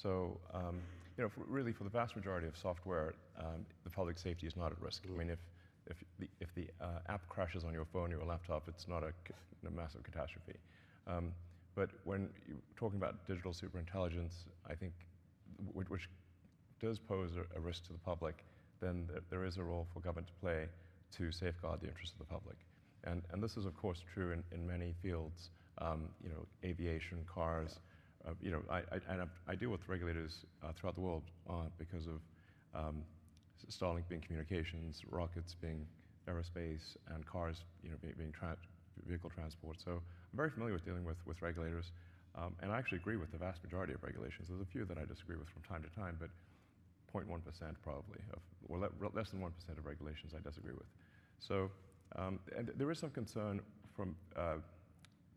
So, really, for the vast majority of software, the public safety is not at risk. I mean, if the app crashes on your phone or your laptop, it's not a massive catastrophe. But when you're talking about digital superintelligence, I think, which does pose a risk to the public, then there is a role for government to play to safeguard the interests of the public. And this is, of course, true in many fields, aviation, cars. I deal with regulators throughout the world because of Starlink being communications, rockets being aerospace, and cars being vehicle transport. So I'm very familiar with dealing with regulators, and I actually agree with the vast majority of regulations. There's a few that I disagree with from time to time, but 0.1% probably, or less than 1% of regulations I disagree with. So, and there is some concern from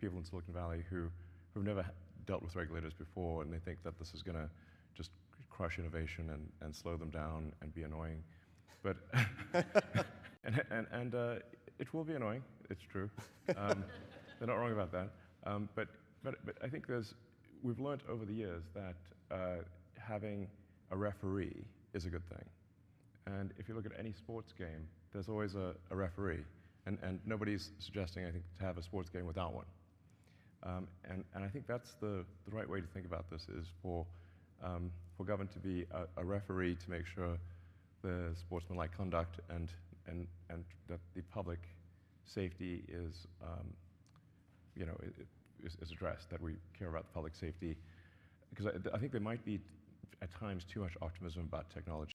people in Silicon Valley who've never dealt with regulators before, and they think that this is going to just crush innovation and slow them down and be annoying. But and it will be annoying. It's true. They're not wrong about that. But I think we've learned over the years that having a referee is a good thing. And if you look at any sports game, there's always a referee. And nobody's suggesting, I think, to have a sports game without one. And I think that's the right way to think about this, is for government to be a referee to make sure the sportsmanlike conduct and that the public safety is addressed, that we care about the public safety. Because I think there might be, at times, too much optimism about technology.